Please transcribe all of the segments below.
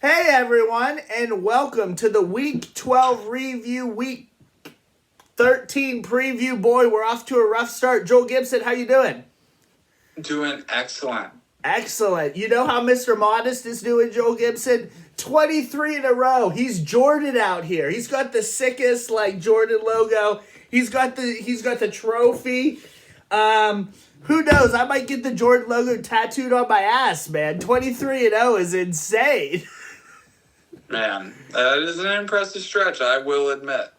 Hey everyone, and welcome to the Week 12 review, Week 13 preview. Boy, we're off to a rough start. Joel Gibson, how you doing? Doing excellent. Excellent. You know how Mr. Modest is doing, Joel Gibson? 23 in a row. He's Jordan out here. He's got the sickest Jordan logo. He's got the trophy. Who knows? I might get the Jordan logo tattooed on my ass, man. 23 and 0 is insane. Man, that is an impressive stretch, I will admit.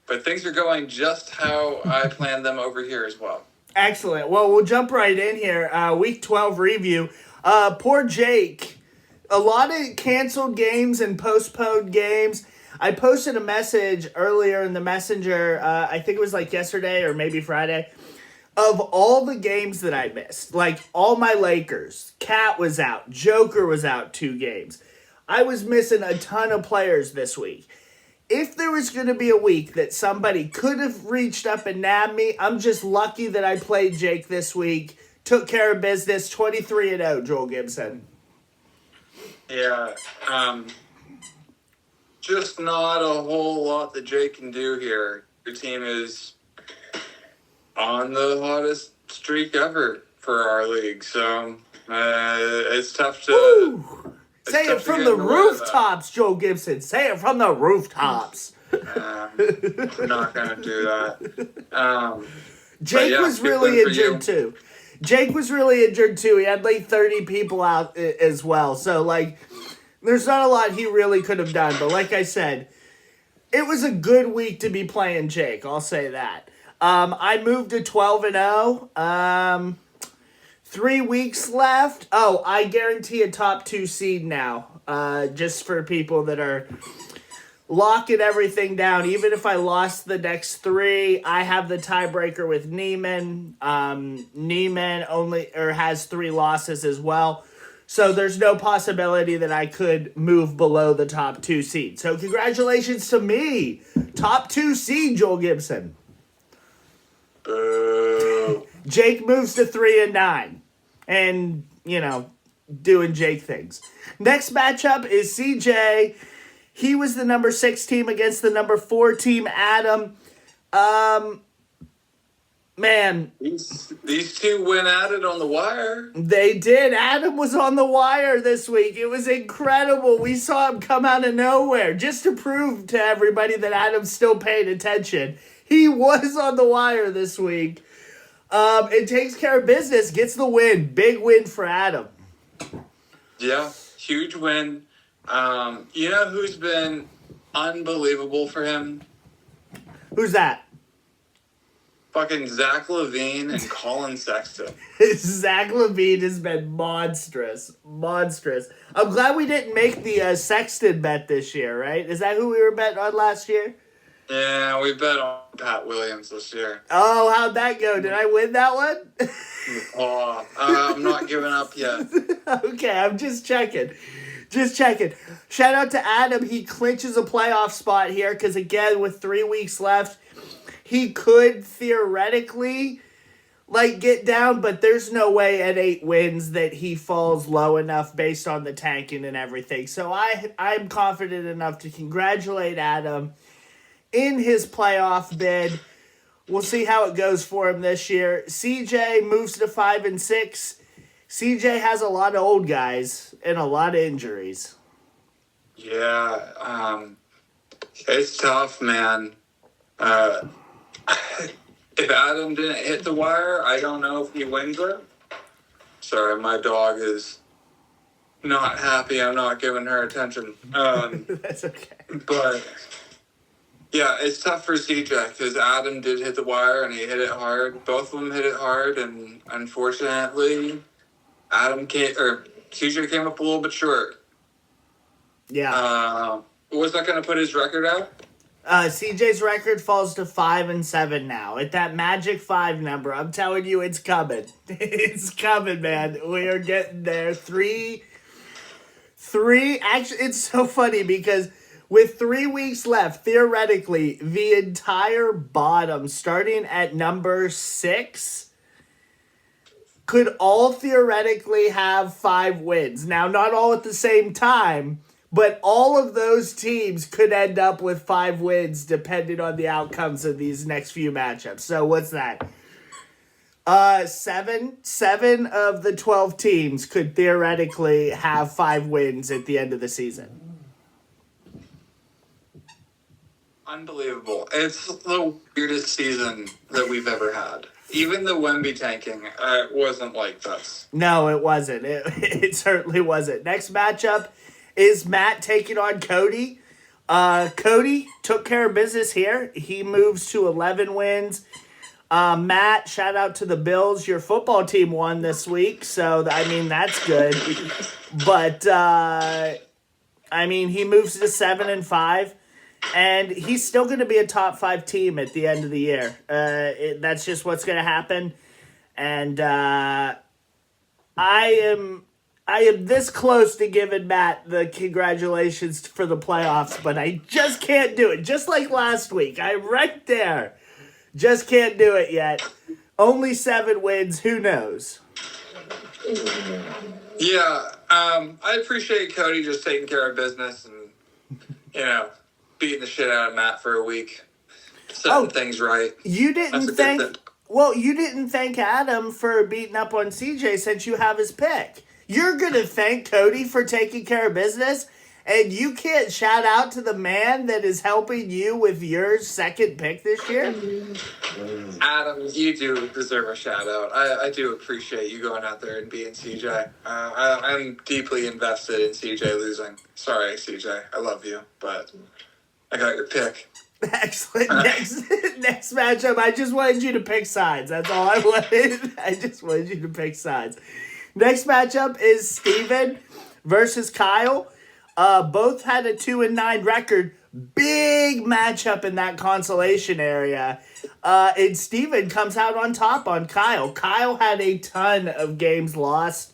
But things are going just how I planned them over here as well. Excellent. Well, we'll jump right in here. Week 12 review. Poor Jake. A lot of canceled games and postponed games. I posted a message earlier in the messenger, I think it was yesterday or maybe Friday, of all the games that I missed. All my Lakers. Cat was out. Joker was out 2 games. I was missing a ton of players this week. If there was going to be a week that somebody could have reached up and nabbed me, I'm just lucky that I played Jake this week. Took care of business, 23 and 0, Joel Gibson. Yeah, just not a whole lot that Jake can do here. Your team is on the hottest streak ever for our league, so it's tough to... Woo! Say it from the rooftops, Joel Gibson. Say it from the rooftops. I'm not going to do that. Jake was really injured too. Jake was really injured too. He had 30 people out as well. So, there's not a lot he really could have done. But like I said, it was a good week to be playing Jake. I'll say that. I moved to 12 and 0. 3 weeks left. Oh, I guarantee a top 2 seed now. Just for people that are locking everything down. Even if I lost the next 3, I have the tiebreaker with Neiman. Neiman has 3 losses as well. So there's no possibility that I could move below the top 2 seed. So congratulations to me. Top 2 seed, Joel Gibson. Jake moves to 3 and 9. And, doing Jake things. Next matchup is CJ. He was the number 6 team against the number 4 team, Adam. Man. These two went at it on the wire. They did. Adam was on the wire this week. It was incredible. We saw him come out of nowhere just to prove to everybody that Adam's still paying attention. He was on the wire this week. It takes care of business, gets the win. Big win for Adam. Yeah, huge win. You know who's been unbelievable for him? Who's that? Fucking Zach LaVine and Colin Sexton. Zach LaVine has been monstrous. Monstrous. I'm glad we didn't make the Sexton bet this year, right? Is that who we were betting on last year? Yeah, we bet on Pat Williams this year. Oh, how'd that go? Did I win that one? I'm not giving up yet. Okay, I'm just checking. Shout out to Adam. He clinches a playoff spot here because, again, with 3 weeks left, he could theoretically, get down, but there's no way at 8 wins that he falls low enough based on the tanking and everything. So I'm confident enough to congratulate Adam in his playoff bid. We'll see how it goes for him this year. CJ moves to 5 and 6. CJ has a lot of old guys and a lot of injuries. Yeah, it's tough, man. If Adam didn't hit the wire, I don't know if he wins it. Sorry, my dog is not happy. I'm not giving her attention. That's okay. But yeah, it's tough for CJ because Adam did hit the wire and he hit it hard. Both of them hit it hard, and unfortunately, CJ came up a little bit short. Yeah. Was that going to put his record out? CJ's record falls to 5 and 7 now. At that magic 5 number, I'm telling you, it's coming. It's coming, man. We are getting there. Three. Actually, it's so funny because with 3 weeks left, theoretically, the entire bottom, starting at number 6, could all theoretically have 5 wins. Now, not all at the same time, but all of those teams could end up with 5 wins depending on the outcomes of these next few matchups. So what's that? 7 of the 12 teams could theoretically have 5 wins at the end of the season. Unbelievable. It's the weirdest season that we've ever had. Even the Wemby tanking wasn't like this. No, it wasn't. It certainly wasn't. Next matchup is Matt taking on Cody. Cody took care of business here. He moves to 11 wins. Matt, shout out to the Bills. Your football team won this week, so, that's good. But, he moves to 7-5. And he's still going to be a top 5 team at the end of the year. That's just what's going to happen. And I am this close to giving Matt the congratulations for the playoffs, but I just can't do it. Just like last week, I'm right there. Just can't do it yet. Only 7 wins. Who knows? Yeah, I appreciate Cody just taking care of business and, beating the shit out of Matt for a week, setting things right. You didn't thank Adam for beating up on CJ since you have his pick. You're gonna thank Cody for taking care of business, and you can't shout out to the man that is helping you with your second pick this year? Adam, you do deserve a shout out. I do appreciate you going out there and beating CJ. I'm deeply invested in CJ losing. Sorry, CJ. I love you, but I got your pick. Excellent. Next matchup, I just wanted you to pick sides. That's all I wanted. I just wanted you to pick sides. Next matchup is Steven versus Kyle. Both had a 2-9 record. Big matchup in that consolation area. And Steven comes out on top on Kyle. Kyle had a ton of games lost.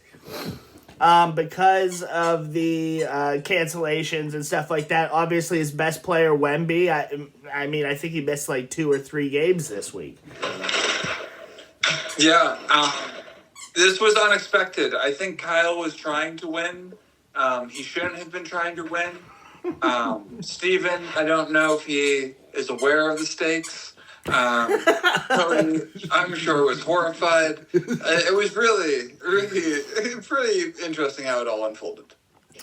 Because of the cancellations and stuff like that. Obviously, his best player, Wemby, I think he missed like 2 or 3 games this week. Yeah, this was unexpected. I think Kyle was trying to win. He shouldn't have been trying to win. Steven, I don't know if he is aware of the stakes. Cody, I'm sure, was horrified. It was really, really pretty interesting how it all unfolded.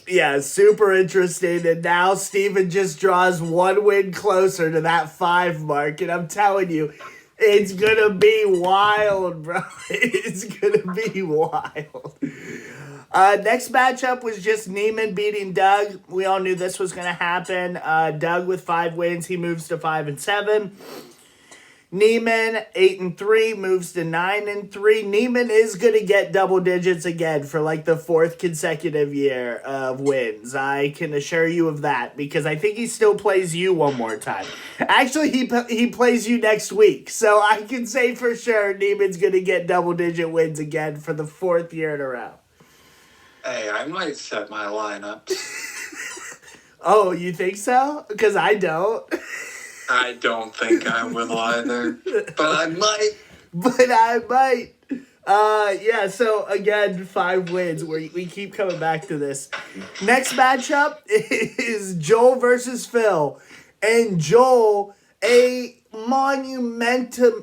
Yeah, super interesting. And now Steven just draws 1 win closer to that 5 mark. And I'm telling you, it's going to be wild, bro. It's going to be wild. Next matchup was just Neiman beating Doug. We all knew this was going to happen. Doug with 5 wins. He moves to 5-7. Neiman, 8-3, moves to 9-3. Neiman is going to get double digits again for like the 4th consecutive year of wins. I can assure you of that because I think he still plays you one more time. Actually, he plays you next week. So I can say for sure Neiman's going to get double digit wins again for the 4th year in a row. Hey, I might set my lineup. Oh, you think so? Because I don't. I don't think I will either, but I might. Yeah, so again, 5 wins. We keep coming back to this. Next matchup is Joel versus Phil. And Joel, a monumentous,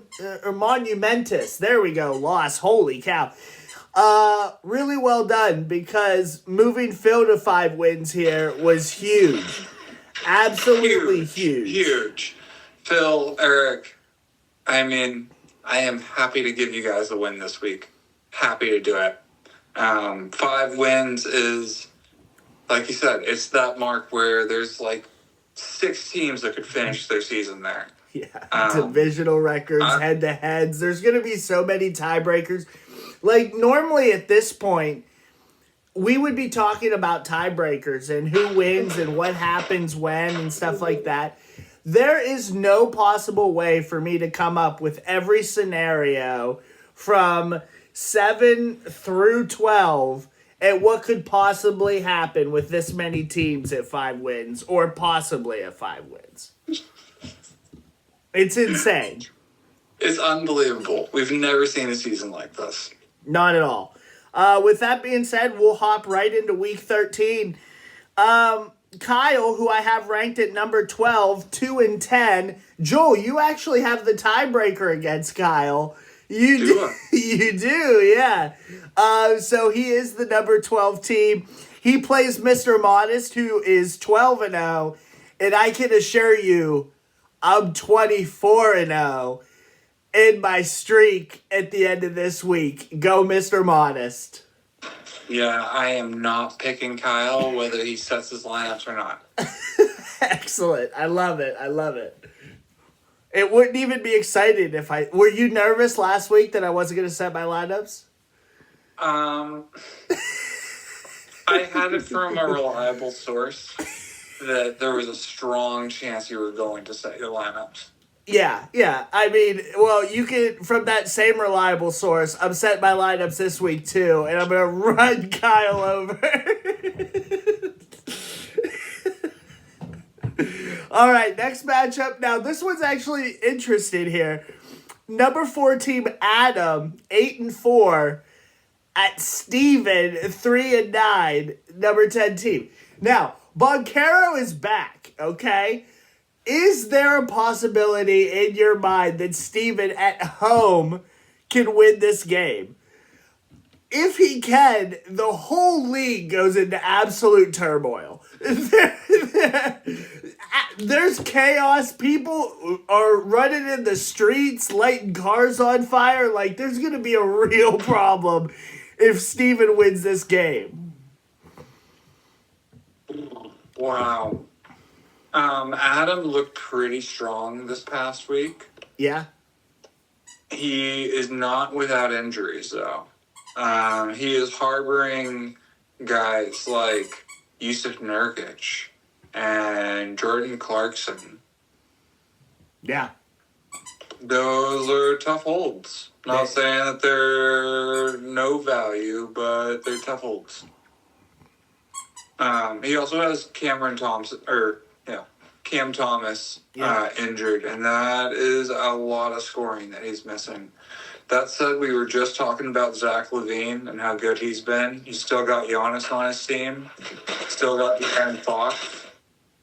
there we go, loss. Holy cow. Really well done because moving Phil to 5 wins here was huge. Absolutely huge. Huge. Phil, Eric, I am happy to give you guys a win this week. Happy to do it. 5 wins is, like you said, it's that mark where there's like 6 teams that could finish their season there. Yeah, divisional records, head-to-heads. There's going to be so many tiebreakers. Like, normally at this point, we would be talking about tiebreakers and who wins and what happens when and stuff like that. There is no possible way for me to come up with every scenario from 7 through 12 and what could possibly happen with this many teams at 5 wins or possibly at 5 wins. It's insane. It's unbelievable. We've never seen a season like this. Not at all. With that being said, we'll hop right into week 13. Kyle, who I have ranked at number 12, 2-10. Joel, you actually have the tiebreaker against Kyle. You do. You do, yeah. So he is the number 12 team. He plays Mr. Modest, who is 12-0. And I can assure you, I'm 24-0 in my streak at the end of this week. Go, Mr. Modest. Yeah, I am not picking Kyle, whether he sets his lineups or not. Excellent. I love it. I love it. It wouldn't even be exciting if I... Were you nervous last week that I wasn't going to set my lineups? I had it from a reliable source that there was a strong chance you were going to set your lineups. Yeah. I mean, well, you can, from that same reliable source, I'm setting my lineups this week too, and I'm going to run Kyle over. All right, next matchup. Now, this one's actually interesting here. Number 4 team, Adam, 8-4, at Steven, 3-9, number 10 team. Now, Boncaro is back, okay? Is there a possibility in your mind that Steven at home can win this game? If he can, the whole league goes into absolute turmoil. There's chaos. People are running in the streets, lighting cars on fire. Like, there's going to be a real problem if Steven wins this game. Wow. Adam looked pretty strong this past week. Yeah. He is not without injuries, though. He is harboring guys like Yusuf Nurkic and Jordan Clarkson. Yeah. Those are tough holds. Not saying that they're no value, but they're tough holds. He also has Cam Thomas injured, and that is a lot of scoring that he's missing. That said, we were just talking about Zach LaVine and how good he's been. He's still got Giannis on his team, still got De'Aaron Fox,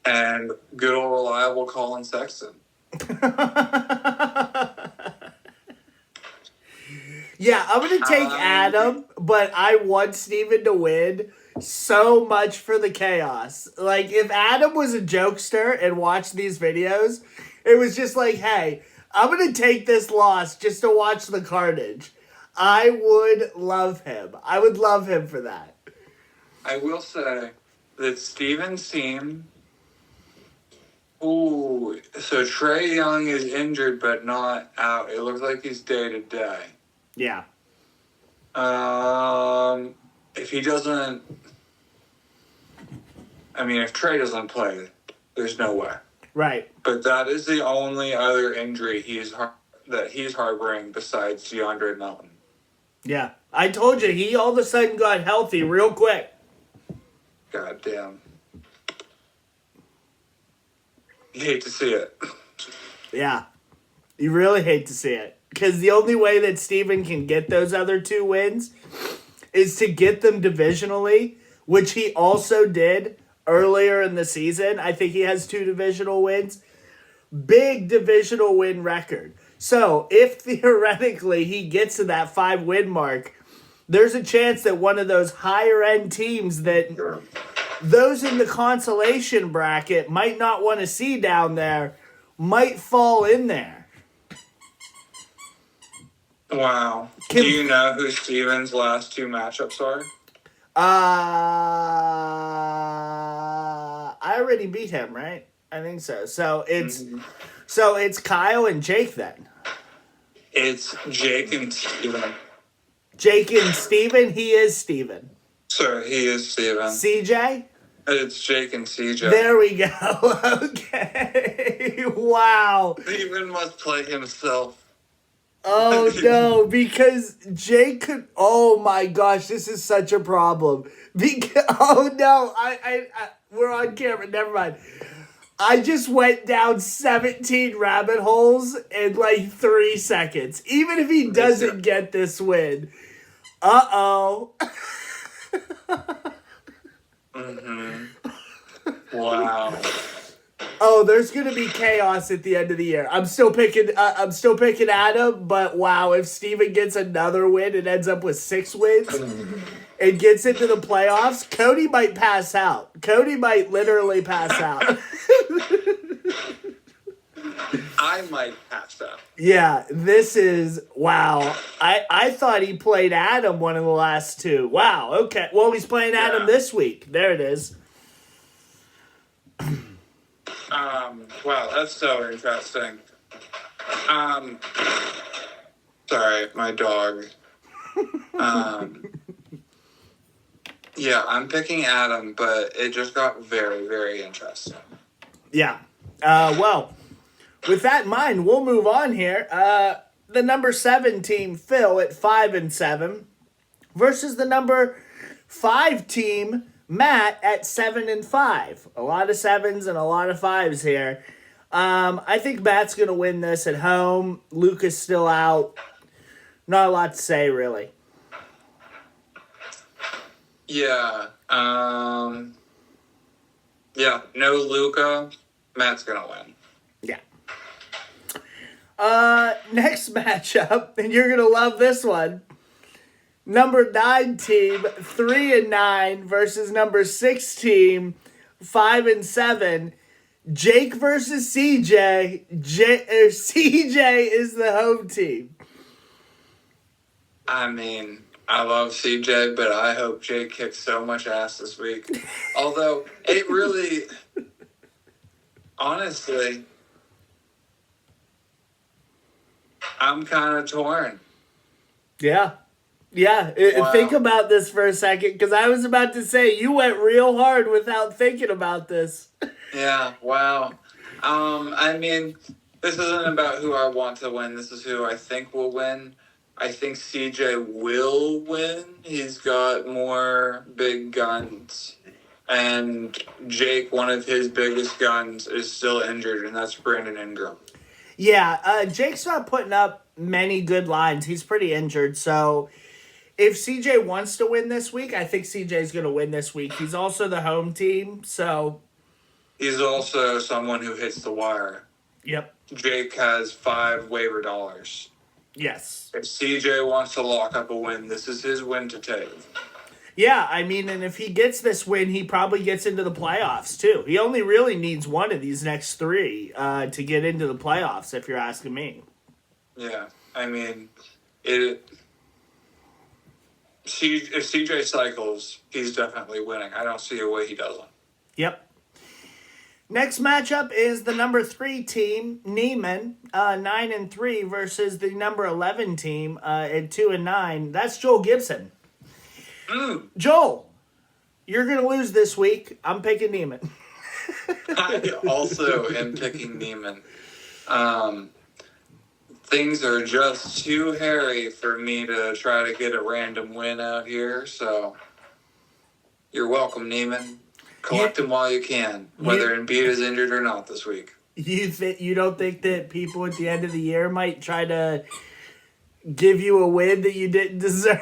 and good old reliable Colin Sexton. Yeah, I'm going to take Adam, but I want Steven to win so much for the chaos. Like, if Adam was a jokester and watched these videos, it was just like, hey, I'm going to take this loss just to watch the carnage. I would love him. I would love him for that. I will say that Steven's team... Ooh, so Trae Young is injured but not out. It looks like he's day-to-day. Yeah. If he doesn't... I mean, if Trae doesn't play, there's no way. Right. But that is the only other injury that he's harboring besides DeAndre Melton. Yeah. I told you, he all of a sudden got healthy real quick. God damn. You hate to see it. Yeah. You really hate to see it. Because the only way that Steven can get those other 2 wins is to get them divisionally, which he also did earlier in the season. I think he has 2 divisional wins. Big divisional win record. So, if theoretically he gets to that 5-win mark, there's a chance that one of those higher-end teams that those in the consolation bracket might not want to see down there might fall in there. Wow. Do you know who Steven's last 2 matchups are? I already beat him, right? I think so. So it's Kyle and Jake then. It's Jake and Steven. Jake and Steven? He is Steven. Sorry, he is Steven. CJ? It's Jake and CJ. There we go. Okay. Wow. Steven must play himself. Oh no, because Jake could. Oh my gosh, this is such a problem. Oh no, I we're on camera. Never mind. I just went down 17 rabbit holes in like 3 seconds. Even if he doesn't get this win, Uh-oh. Wow. Oh, there's gonna be chaos at the end of the year. I'm still picking Adam, but wow, if Steven gets another win and ends up with 6 wins and gets into the playoffs, Cody might pass out. Cody might literally pass out. I might pass out. Yeah, this is wow. I thought he played Adam one of the last 2. Wow, okay. Well, he's playing Adam this week. There it is. Wow, that's so interesting. Sorry, my dog. Yeah, I'm picking Adam, but it just got very, very interesting. Yeah. Well, with that in mind, we'll move on here. The number 7 team, Phil, at 5-7, versus the number 5 team, Matt, at 7-5. A lot of 7s and a lot of 5s here. I think Matt's gonna win this at home. Luke is still out. Not a lot to say, really. Yeah. Yeah. No Luca. Matt's gonna win. Yeah. Next matchup, and you're gonna love this one. Number 9 team, 3-9 versus number 6 team, 5-7. Jake versus CJ. CJ is the home team. I mean, I love CJ, but I hope Jake kicks so much ass this week. Although, it really, honestly, I'm kind of torn. Yeah. Yeah. Wow. Think about this for a second, because I was about to say, you went real hard without thinking about this. Yeah, wow. I mean, this isn't about who I want to win. This is who I think will win. I think CJ will win. He's got more big guns. And Jake, one of his biggest guns, is still injured, and that's Brandon Ingram. Yeah, Jake's not putting up many good lines. He's pretty injured, so if CJ wants to win this week, I think CJ's going to win this week. He's also the home team, so... He's also someone who hits the wire. Yep. Jake has 5 waiver dollars. Yes. If CJ wants to lock up a win, this is his win to take. Yeah, I mean, and if he gets this win, he probably gets into the playoffs, too. He only really needs one of these next 3 to get into the playoffs, if you're asking me. Yeah, I mean, if CJ cycles, he's definitely winning. I don't see a way he doesn't. Yep. Next matchup is the number 3 team, Neiman, 9-3 versus the number 11 team at 2-9. That's Joel Gibson. Joel, you're gonna lose this week. I'm picking Neiman. I also am picking Neiman. Things are just too hairy for me to try to get a random win out here. So you're welcome, Neiman. Collect him while you can, whether Embiid is injured or not this week. You don't think that people at the end of the year might try to give you a win that you didn't deserve?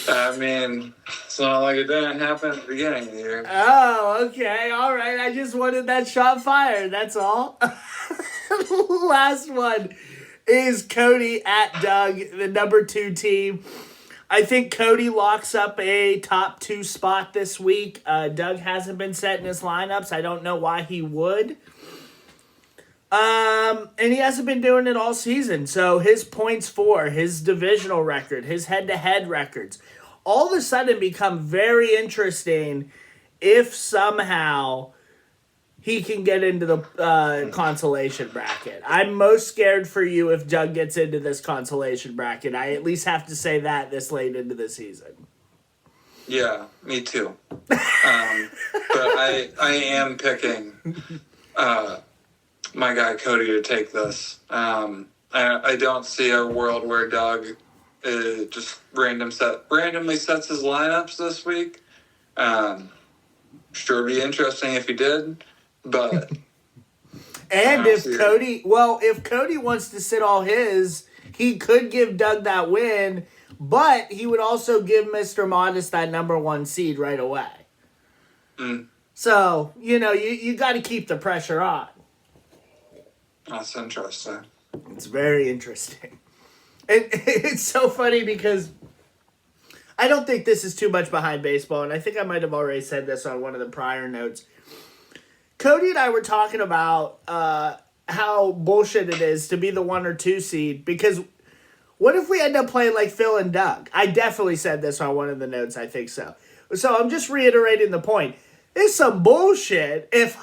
I mean, it's not like it didn't happen at the beginning of the year. Oh, okay. All right. I just wanted that shot fired. That's all. Last one is Cody at Doug, the number 2 team. I think Cody locks up a top 2 spot this week. Doug hasn't been setting his lineups. I don't know why he would. And he hasn't been doing it all season. So his points for, his divisional record, his head-to-head records, all of a sudden become very interesting if somehow he can get into the consolation bracket. I'm most scared for you if Doug gets into this consolation bracket. I at least have to say that this late into the season. Yeah, me too. But I am picking my guy Cody to take this. I don't see a world where Doug just randomly sets his lineups this week. Sure, be interesting if he did. But and if Cody wants to sit all his, he could give Doug that win, but he would also give Mr. Modest that number 1 seed right away. So, you got to keep the pressure on. That's interesting. It's very interesting. And it's so funny because I don't think this is too much behind baseball, and I think I might have already said this on one of the prior notes. Cody and I were talking about how bullshit it is to be the 1 or 2 seed, because what if we end up playing like Phil and Doug? I definitely said this on one of the notes, I think so. So I'm just reiterating the point. It's some bullshit if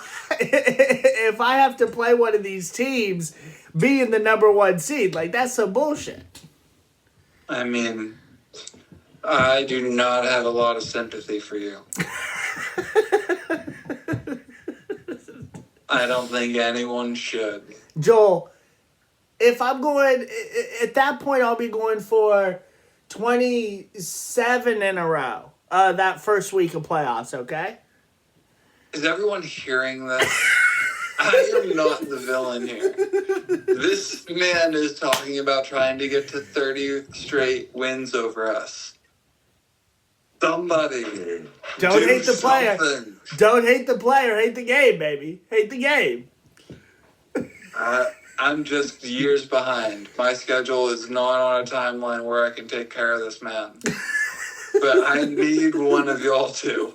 I have to play one of these teams being the number 1 seed. Like, that's some bullshit. I mean, I do not have a lot of sympathy for you. I don't think anyone should. Joel, if I'm going, at that point, I'll be going for 27 in a row that first week of playoffs, okay? Is everyone hearing this? I am not the villain here. This man is talking about trying to get to 30 straight wins over us. Somebody. Don't do hate the player. something. Don't hate the player. Hate the game, baby. Hate the game. I'm just years behind. My schedule is not on a timeline where I can take care of this man. But I need one of y'all to.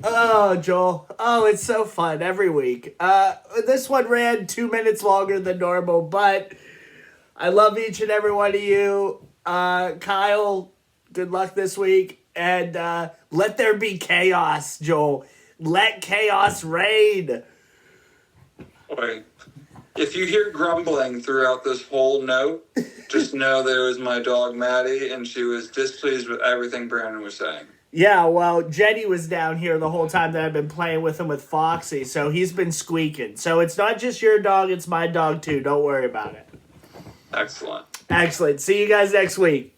Oh, Joel. Oh, it's so fun every week. This one ran 2 minutes longer than normal, but I love each and every one of you. Kyle, good luck this week. And let there be chaos, Joel. Let chaos reign. Wait. If you hear grumbling throughout this whole note, just know there was my dog Maddie, and she was displeased with everything Brandon was saying. Yeah, well, Jenny was down here the whole time that I've been playing with him with Foxy, so he's been squeaking. So it's not just your dog, it's my dog too. Don't worry about it. Excellent. Excellent. See you guys next week.